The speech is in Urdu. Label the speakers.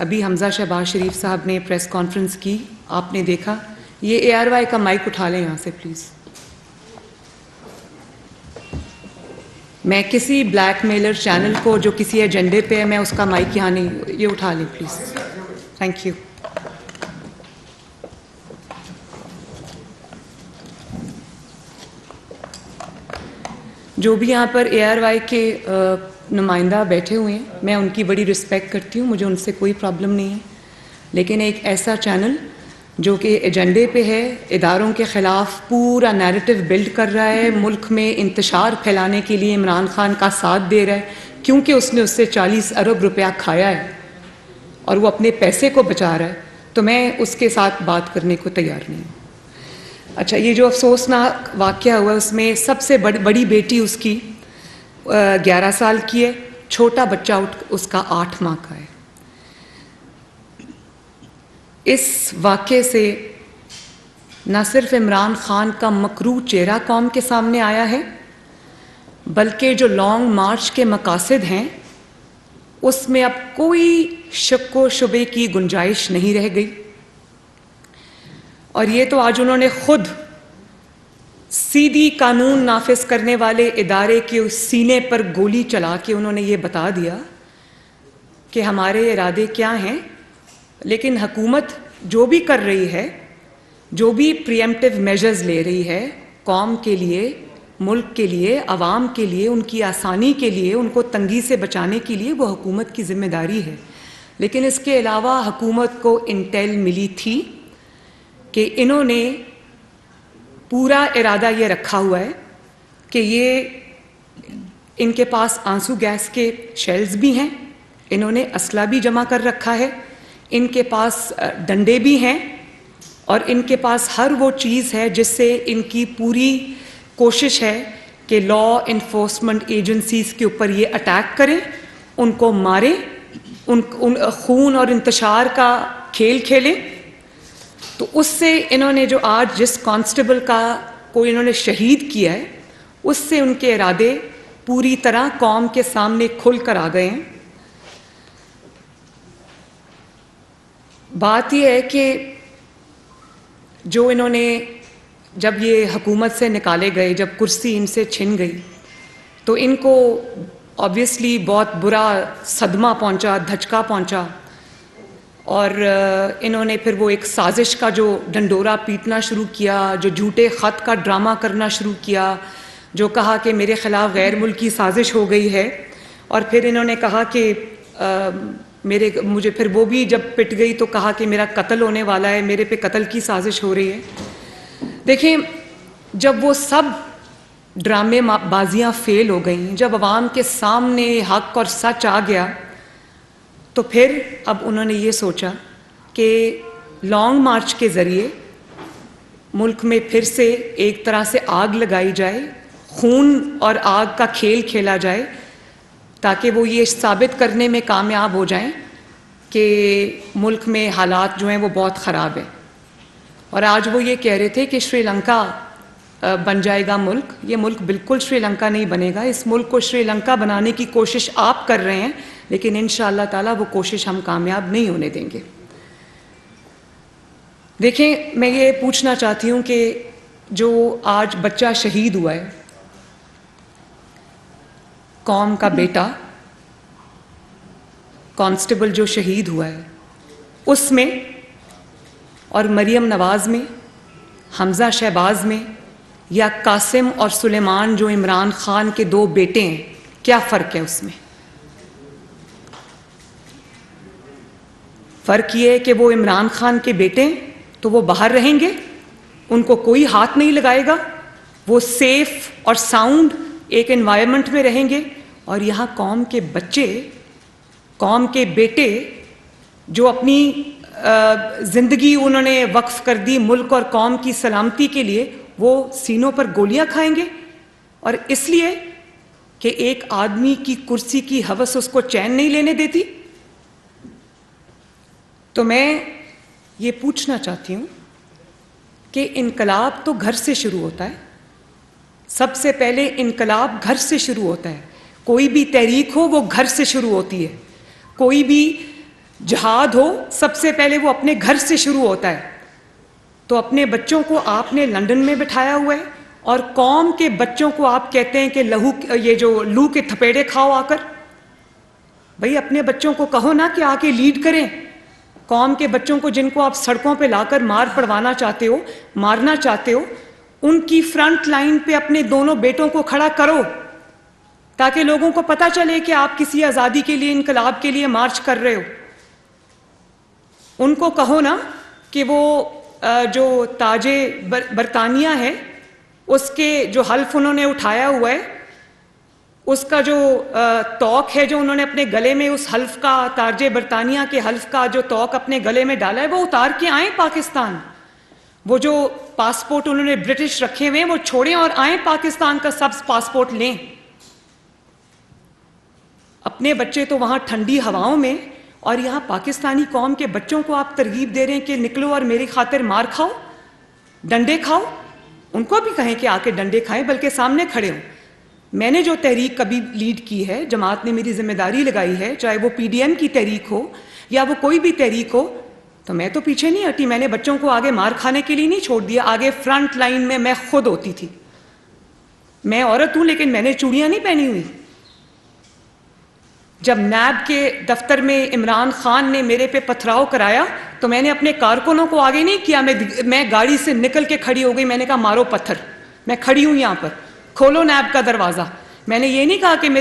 Speaker 1: ابھی حمزہ شہباز شریف صاحب نے پریس کانفرنس کی، آپ نے دیکھا. یہ ARY کا مائک اٹھا لیں یہاں سے پلیز. میں کسی بلیک میلر چینل کو جو کسی ایجنڈے پہ ہے، میں اس کا مائک یہاں نہیں. یہ اٹھا لیں پلیز. Thank you. جو بھی یہاں پر ARY کے نمائندہ بیٹھے ہوئے ہیں، میں ان کی بڑی رسپیکٹ کرتی ہوں، مجھے ان سے کوئی پرابلم نہیں ہے. لیکن ایک ایسا چینل جو کہ ایجنڈے پہ ہے، اداروں کے خلاف پورا نیریٹو بلڈ کر رہا ہے، ملک میں انتشار پھیلانے کے لیے عمران خان کا ساتھ دے رہا ہے کیونکہ اس نے اس سے 40 ارب روپیہ کھایا ہے اور وہ اپنے پیسے کو بچا رہا ہے، تو میں اس کے ساتھ بات کرنے کو تیار نہیں ہوں. اچھا، یہ جو افسوسناک واقعہ ہوا اس میں سب سے بڑی بیٹی اس کی 11 سال کی ہے، چھوٹا بچہ اس کا 8 ماہ کا ہے. اس واقعے سے نہ صرف عمران خان کا مکروہ چہرہ قوم کے سامنے آیا ہے، بلکہ جو لانگ مارچ کے مقاصد ہیں اس میں اب کوئی شک و شبے کی گنجائش نہیں رہ گئی. اور یہ تو آج انہوں نے خود سیدھی قانون نافذ کرنے والے ادارے کے سینے پر گولی چلا کے انہوں نے یہ بتا دیا کہ ہمارے ارادے کیا ہیں. لیکن حکومت جو بھی کر رہی ہے، جو بھی پریمپٹیو میجرز لے رہی ہے قوم کے لیے، ملک کے لیے، عوام کے لیے، ان کی آسانی کے لیے، ان کو تنگی سے بچانے کے لیے، وہ حکومت کی ذمہ داری ہے. لیکن اس کے علاوہ حکومت کو انٹیل ملی تھی کہ انہوں نے پورا ارادہ یہ رکھا ہوا ہے کہ یہ ان کے پاس آنسو گیس کے شیلز بھی ہیں، انہوں نے اسلحہ بھی جمع کر رکھا ہے، ان کے پاس ڈنڈے بھی ہیں، اور ان کے پاس ہر وہ چیز ہے جس سے ان کی پوری کوشش ہے کہ لا انفورسمنٹ ایجنسیز کے اوپر یہ اٹیک کریں، ان کو ماریں، ان خون اور انتشار کا کھیل کھیلیں. تو اس سے انہوں نے جو آج جس کانسٹیبل کو انہوں نے شہید کیا ہے، اس سے ان کے ارادے پوری طرح قوم کے سامنے کھل کر آ گئے ہیں. بات یہ ہے کہ جو انہوں نے جب یہ حکومت سے نکالے گئے، جب کرسی ان سے چھن گئی، تو ان کو آبویسلی بہت برا صدمہ پہنچا، دھچکا پہنچا، اور انہوں نے پھر وہ ایک سازش کا جو ڈنڈورا پیٹنا شروع کیا، جو جھوٹے خط کا ڈرامہ کرنا شروع کیا، جو کہا کہ میرے خلاف غیر ملکی سازش ہو گئی ہے. اور پھر انہوں نے کہا کہ مجھے پھر وہ بھی جب پٹ گئی تو کہا کہ میرا قتل ہونے والا ہے، میرے پہ قتل کی سازش ہو رہی ہے. دیکھیں، جب وہ سب ڈرامے بازیاں فیل ہو گئیں، جب عوام کے سامنے حق اور سچ آ گیا، تو پھر اب انہوں نے یہ سوچا کہ لانگ مارچ کے ذریعے ملک میں پھر سے ایک طرح سے آگ لگائی جائے، خون اور آگ کا کھیل کھیلا جائے، تاکہ وہ یہ ثابت کرنے میں کامیاب ہو جائیں کہ ملک میں حالات جو ہیں وہ بہت خراب ہیں. اور آج وہ یہ کہہ رہے تھے کہ شری لنکا بن جائے گا ملک. یہ ملک بالکل شری لنکا نہیں بنے گا. اس ملک کو شری لنکا بنانے کی کوشش آپ کر رہے ہیں، لیکن انشاءاللہ تعالیٰ وہ کوشش ہم کامیاب نہیں ہونے دیں گے. دیکھیں، میں یہ پوچھنا چاہتی ہوں کہ جو آج بچہ شہید ہوا ہے، قوم کا بیٹا کانسٹیبل جو شہید ہوا ہے، اس میں اور مریم نواز میں، حمزہ شہباز میں، یا قاسم اور سلیمان جو عمران خان کے 2 بیٹے ہیں، کیا فرق ہے اس میں؟ فرق یہ ہے کہ وہ عمران خان کے بیٹے ہیں تو وہ باہر رہیں گے، ان کو کوئی ہاتھ نہیں لگائے گا، وہ سیف اور ساؤنڈ ایک انوائرمنٹ میں رہیں گے. اور یہاں قوم کے بچے، قوم کے بیٹے جو اپنی زندگی انہوں نے وقف کر دی ملک اور قوم کی سلامتی کے لیے، وہ سینوں پر گولیاں کھائیں گے. اور اس لیے کہ ایک آدمی کی کرسی کی ہوس اس کو چین نہیں لینے دیتی. تو میں یہ پوچھنا چاہتی ہوں کہ انقلاب تو گھر سے شروع ہوتا ہے. سب سے پہلے انقلاب گھر سے شروع ہوتا ہے. کوئی بھی تحریک ہو وہ گھر سے شروع ہوتی ہے. کوئی بھی جہاد ہو سب سے پہلے وہ اپنے گھر سے شروع ہوتا ہے. تو اپنے بچوں کو آپ نے لندن میں بٹھایا ہوا ہے اور قوم کے بچوں کو آپ کہتے ہیں کہ یہ جو لو کے تھپیڑے کھاؤ آ کر. بھئی اپنے بچوں کو کہو نا کہ آ کے لیڈ کریں. قوم کے بچوں کو جن کو آپ سڑکوں پہ لا کر مار پڑوانا چاہتے ہو, مارنا چاہتے ہو, ان کی فرنٹ لائن پہ اپنے دونوں بیٹوں کو کھڑا کرو تاکہ لوگوں کو پتہ چلے کہ آپ کسی آزادی کے لیے, انقلاب کے لیے مارچ کر رہے ہو. ان کو کہو نا کہ وہ جو تاج برطانیہ ہے اس کے جو حلف انہوں نے اٹھایا ہوا ہے, اس کا جو توق ہے جو انہوں نے اپنے گلے میں, اس حلف کا, تاج برطانیہ کے حلف کا جو توق اپنے گلے میں ڈالا ہے, وہ اتار کے آئیں پاکستان. وہ جو پاسپورٹ انہوں نے برٹش رکھے ہوئے ہیں وہ چھوڑیں اور آئیں پاکستان کا سب پاسپورٹ لیں. اپنے بچے تو وہاں ٹھنڈی ہواؤں میں, اور یہاں پاکستانی قوم کے بچوں کو آپ ترغیب دے رہے ہیں کہ نکلو اور میری خاطر مار کھاؤ, ڈنڈے کھاؤ. ان کو بھی کہیں کہ آ کے ڈنڈے کھائیں, بلکہ سامنے کھڑے ہوں. میں نے جو تحریک کبھی لیڈ کی ہے, جماعت نے میری ذمہ داری لگائی ہے, چاہے وہ پی ڈی ایم کی تحریک ہو یا وہ کوئی بھی تحریک ہو, تو میں تو پیچھے نہیں ہٹی. میں نے بچوں کو آگے مار کھانے کے لیے نہیں چھوڑ دیا. آگے فرنٹ لائن میں خود ہوتی تھی. میں عورت ہوں لیکن میں نے چوڑیاں نہیں پہنی ہوئی. جب نیب کے دفتر میں عمران خان نے میرے پہ پتھراؤ کرایا تو میں نے اپنے کارکنوں کو آگے نہیں کیا. میں گاڑی سے نکل کے کھڑی ہو گئی. میں نے کہا مارو پتھر, میں کھڑی ہوں یہاں پر, کھولو نیب کا دروازہ. میں نے یہ نہیں کہا کہ میرے